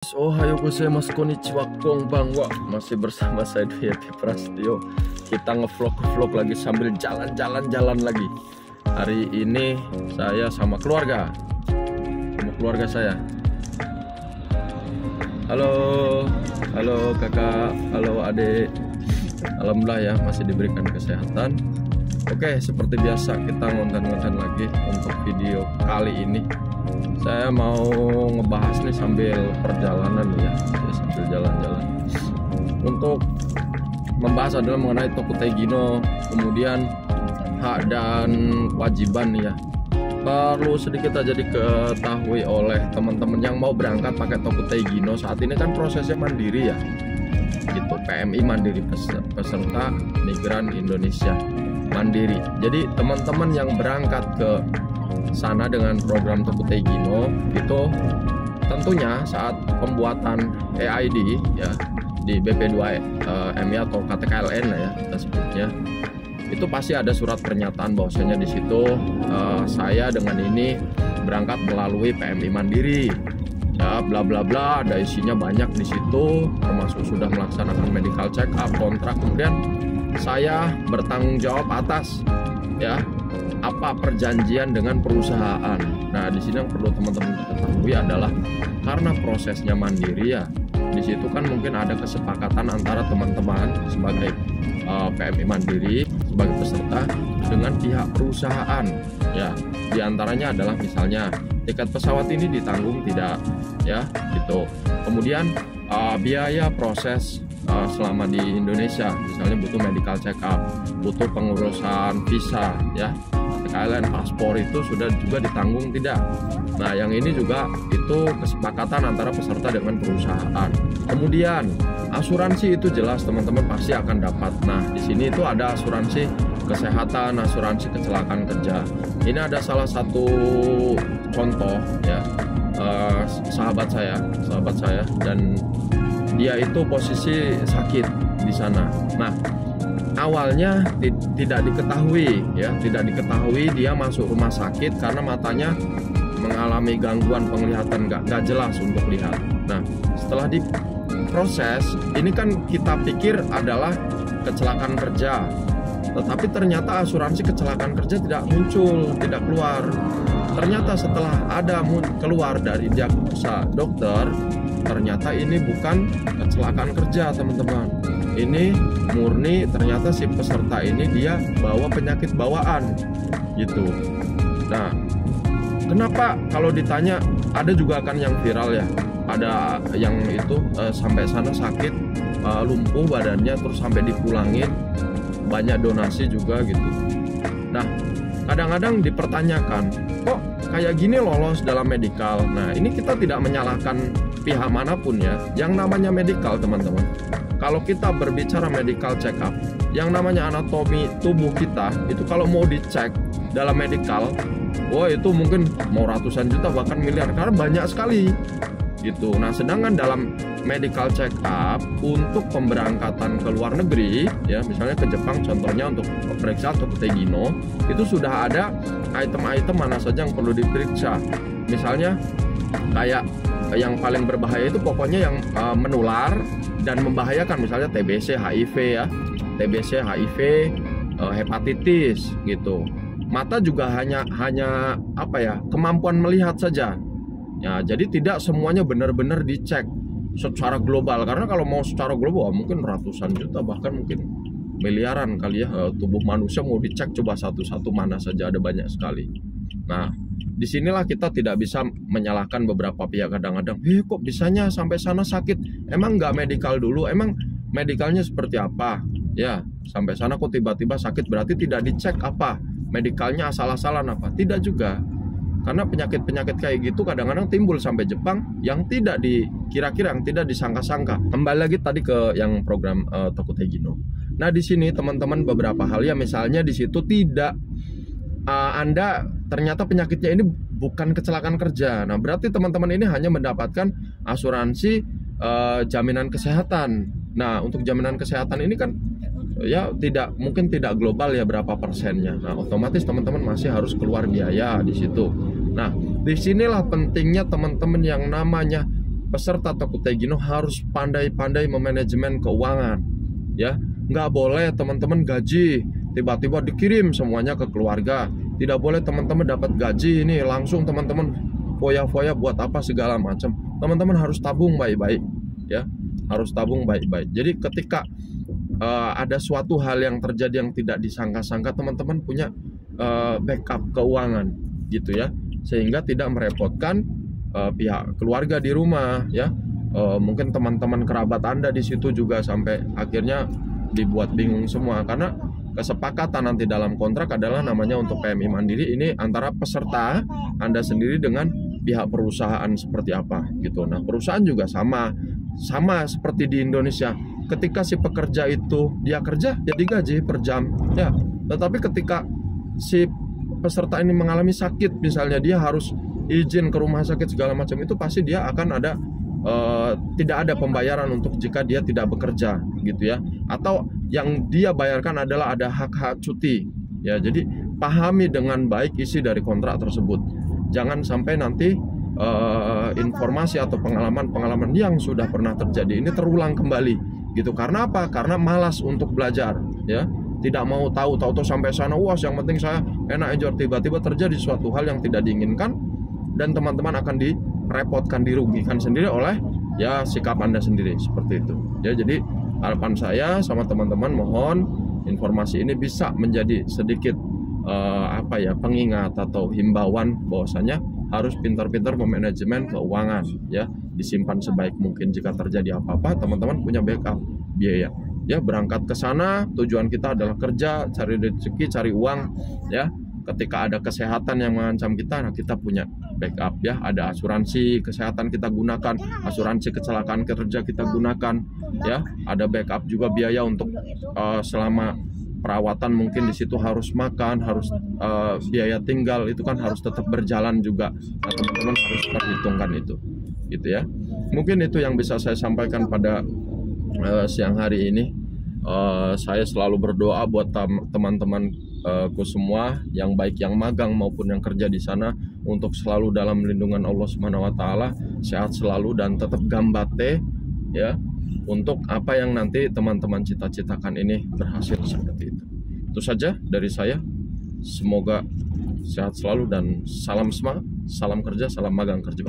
Ohayo gozaimasu, konnichiwa, konbanwa. Masih bersama saya Dwi Prasetyo. Kita ngevlog lagi sambil jalan-jalan lagi. Hari ini saya sama keluarga saya. Halo kakak, halo adik. Alhamdulillah ya, masih diberikan kesehatan. Oke, seperti biasa kita ngonten-ngonten lagi untuk video kali ini. Saya mau ngebahas nih sambil perjalanan ya, sambil jalan-jalan. Untuk membahas adalah mengenai Tokutei Gino, kemudian hak dan kewajiban ya. Perlu sedikit aja diketahui oleh teman-teman yang mau berangkat pakai Tokutei Gino. Saat ini kan prosesnya mandiri ya, gitu. PMI mandiri, peserta migran Indonesia mandiri. Jadi teman-teman yang berangkat ke sana dengan program Tokutei Gino itu tentunya saat pembuatan EID ya di BP2MI atau KTKLN ya kita sebutnya, itu pasti ada surat pernyataan bahwasanya di situ saya dengan ini berangkat melalui PMI mandiri ya, bla bla bla, ada isinya banyak di situ, termasuk sudah melaksanakan medical check up, kontrak, kemudian saya bertanggung jawab atas ya apa perjanjian dengan perusahaan. Nah, di sini yang perlu teman-teman ketahui adalah karena prosesnya mandiri ya, di situ kan mungkin ada kesepakatan antara teman-teman sebagai PMI mandiri sebagai peserta dengan pihak perusahaan ya. Di antaranya adalah misalnya tiket pesawat ini ditanggung tidak ya, gitu. Kemudian biaya proses selama di Indonesia, misalnya butuh medical check up, butuh pengurusan visa ya, kalian paspor itu sudah juga ditanggung tidak. Nah, yang ini juga itu kesepakatan antara peserta dengan perusahaan. Kemudian asuransi itu jelas teman-teman pasti akan dapat. Nah, di sini itu ada asuransi kesehatan, asuransi kecelakaan kerja. Ini ada salah satu contoh ya, sahabat saya dan dia itu posisi sakit di sana. Nah, awalnya tidak diketahui dia masuk rumah sakit karena matanya mengalami gangguan penglihatan, nggak jelas untuk lihat. Nah, setelah diproses ini kan kita pikir adalah kecelakaan kerja, tetapi ternyata asuransi kecelakaan kerja tidak muncul, tidak keluar. Ternyata setelah ada keluar dari diagnosa dokter, ternyata ini bukan kecelakaan kerja teman-teman. Ini murni ternyata si peserta ini dia bawa penyakit bawaan gitu. Nah, kenapa kalau ditanya, ada juga kan yang viral ya, ada yang itu sampai sana sakit, lumpuh badannya terus sampai dipulangin, banyak donasi juga gitu. Nah, kadang-kadang dipertanyakan, kok kayak gini lolos dalam medikal. Nah, ini kita tidak menyalahkan pihak manapun ya. Yang namanya medikal teman-teman, kalau kita berbicara medical check up, yang namanya anatomi tubuh kita itu kalau mau dicek dalam medikal, wah itu mungkin mau ratusan juta bahkan miliar karena banyak sekali gitu. Nah, sedangkan dalam medical check up untuk pemberangkatan ke luar negeri ya, misalnya ke Jepang contohnya untuk periksa Tokutei Gino, itu sudah ada item-item mana saja yang perlu diperiksa. Misalnya kayak yang paling berbahaya itu pokoknya yang menular dan membahayakan, misalnya TBC, HIV ya, TBC, HIV, hepatitis gitu. Mata juga hanya apa ya, kemampuan melihat saja. Ya, jadi tidak semuanya benar-benar dicek secara global, karena kalau mau secara global mungkin ratusan juta bahkan mungkin miliaran kali ya. Tubuh manusia mau dicek coba satu-satu mana saja, ada banyak sekali. Nah, disinilah kita tidak bisa menyalahkan beberapa pihak. Kadang-kadang kok bisanya sampai sana sakit, emang nggak medikal dulu, emang medikalnya seperti apa ya, sampai sana kok tiba-tiba sakit, berarti tidak dicek apa medikalnya, asal-asalan apa, tidak juga. Karena penyakit-penyakit kayak gitu kadang-kadang timbul sampai Jepang yang tidak dikira-kira, yang tidak disangka-sangka. Kembali lagi tadi ke yang program Tokutei Gino. Nah, di sini teman-teman beberapa hal ya, misalnya di situ tidak Anda ternyata penyakitnya ini bukan kecelakaan kerja. Nah, berarti teman-teman ini hanya mendapatkan asuransi jaminan kesehatan. Nah, untuk jaminan kesehatan ini kan ya mungkin tidak global ya berapa persennya. Nah, otomatis teman-teman masih harus keluar biaya di situ. Nah, disinilah pentingnya teman-teman yang namanya peserta Toko Tegino harus pandai-pandai memanajemen keuangan, ya. Nggak boleh teman-teman gaji tiba-tiba dikirim semuanya ke keluarga. Tidak boleh teman-teman dapat gaji ini langsung teman-teman foya-foya buat apa segala macam. Teman-teman harus tabung baik-baik, ya. Harus tabung baik-baik. Jadi ketika ada suatu hal yang terjadi yang tidak disangka-sangka, teman-teman punya backup keuangan, gitu ya, sehingga tidak merepotkan pihak keluarga di rumah, ya. Mungkin teman-teman kerabat Anda di situ juga sampai akhirnya dibuat bingung semua, karena kesepakatan nanti dalam kontrak adalah namanya untuk PMI Mandiri ini antara peserta Anda sendiri dengan pihak perusahaan seperti apa, gitu. Nah, perusahaan juga sama seperti di Indonesia. Ketika si pekerja itu dia kerja, ya digaji per jam, ya. Tetapi ketika si peserta ini mengalami sakit, misalnya dia harus izin ke rumah sakit segala macam, itu pasti dia akan ada tidak ada pembayaran untuk jika dia tidak bekerja, gitu ya. Atau yang dia bayarkan adalah ada hak-hak cuti, ya. Jadi pahami dengan baik isi dari kontrak tersebut. Jangan sampai nanti informasi atau pengalaman yang sudah pernah terjadi ini terulang kembali, gitu. Karena apa? Karena malas untuk belajar, ya. Tidak mau tahu sampai sana, wah yang penting saya enak enjoy, tiba-tiba terjadi suatu hal yang tidak diinginkan dan teman-teman akan direpotkan, dirugikan sendiri oleh ya sikap Anda sendiri, seperti itu. Ya, jadi harapan saya sama teman-teman, mohon informasi ini bisa menjadi sedikit pengingat atau himbauan bahwasanya harus pintar-pintar memanajemen keuangan, ya. Disimpan sebaik mungkin, jika terjadi apa-apa teman-teman punya backup biaya. Ya, berangkat ke sana tujuan kita adalah kerja, cari rezeki, cari uang, ya. Ketika ada kesehatan yang mengancam kita, nah kita punya backup, ya. Ada asuransi kesehatan kita gunakan, asuransi kecelakaan kerja kita gunakan, ya. Ada backup juga biaya untuk selama perawatan, mungkin di situ harus makan, harus biaya tinggal itu kan harus tetap berjalan juga. Nah, teman-teman harus perhitungkan itu, gitu ya. Mungkin itu yang bisa saya sampaikan pada siang hari ini. Saya selalu berdoa buat teman-temanku semua, yang baik yang magang maupun yang kerja di sana, untuk selalu dalam lindungan Allah Subhanahu wa taala, sehat selalu dan tetap gambate, ya, untuk apa yang nanti teman-teman cita-citakan ini berhasil, seperti itu. Itu saja dari saya. Semoga sehat selalu dan salam semangat, salam kerja, salam magang kerja.